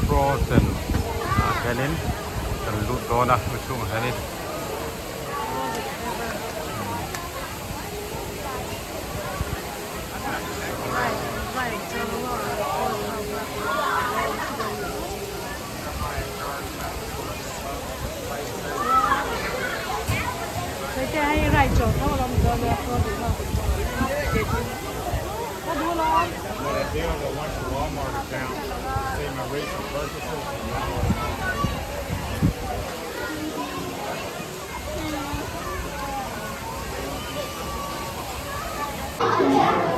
frozen kanin kan lut do na chung kanin Lấy cái hay rải chỗ thâu làm cho được không đúng không? Có đua lo. What I did was I went to Walmart account, see my recent purchases.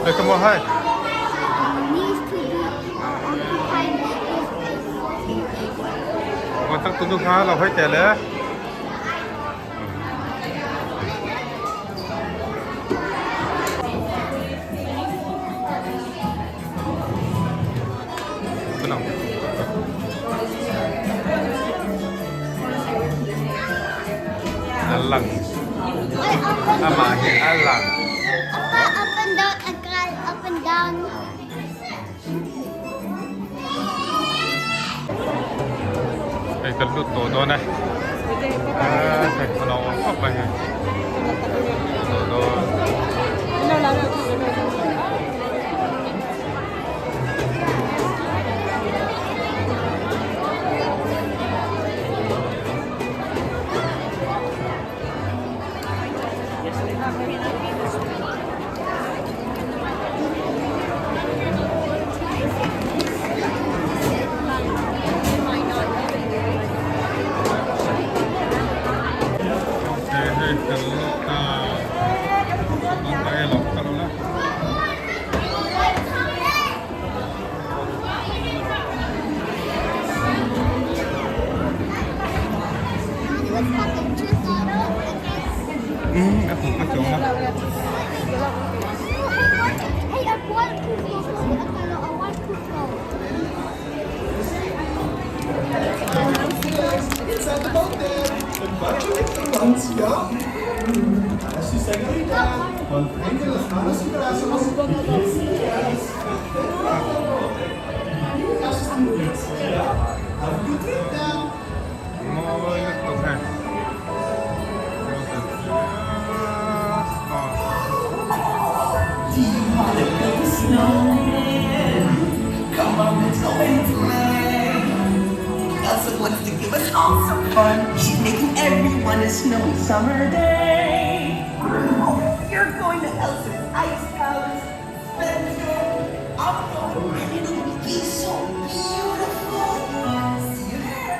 Đây có mua hayมันต้องตุ้นลูกค้าเราให้แต่แล้วalang amahin alang up and down again, up and down. ไอ้กระลุดโตโตนะใส่ขนมเข้าไปโตโต Đâu là được. Aku kacau lah. Hey, I want to go. I want to go. Inside the boat there. Vamos, ja. Así señorita. Mantenga las manos y brazos. Have a good trip now. Mau itu kan. Do you wanna build a snowman? Come on, let's go and play. Elsa wants to give us all some fun. She's making everyone a snowy summer day. You're going to Elsa's ice palace. Let's go. I'm going, and it'll be so beautiful. See you there.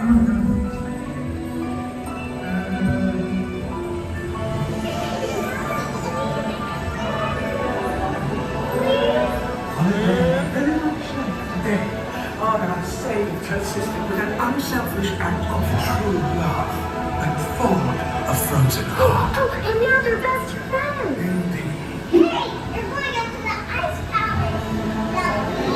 Oh, and I saved her sister with an unselfish act of true love and full of frozen heart. Oh, and now they're best friends. Indeed. Hey, you're going up to the ice palace.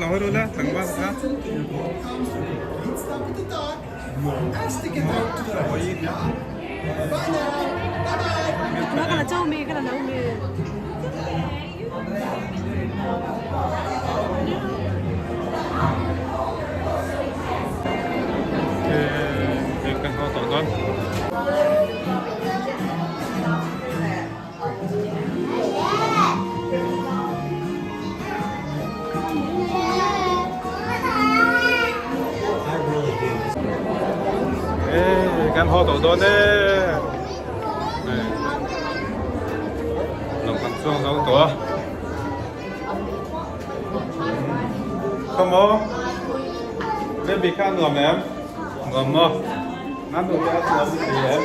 lòng hết luôn á, thằng ba hả? Comes the complete stop at the dock. Has to get out to the hoist dock. Bye now. Bye-bye. nó cái là châu mi cái là nấu mi Cái căn hộ tổ tuần. Căn hộ tổ tuần đấy. Lòng bằng xuông giống tổ. Không bố. Bên bị khăn ngầm em. Ngầm mà. Nắm được cái ngầm gì em.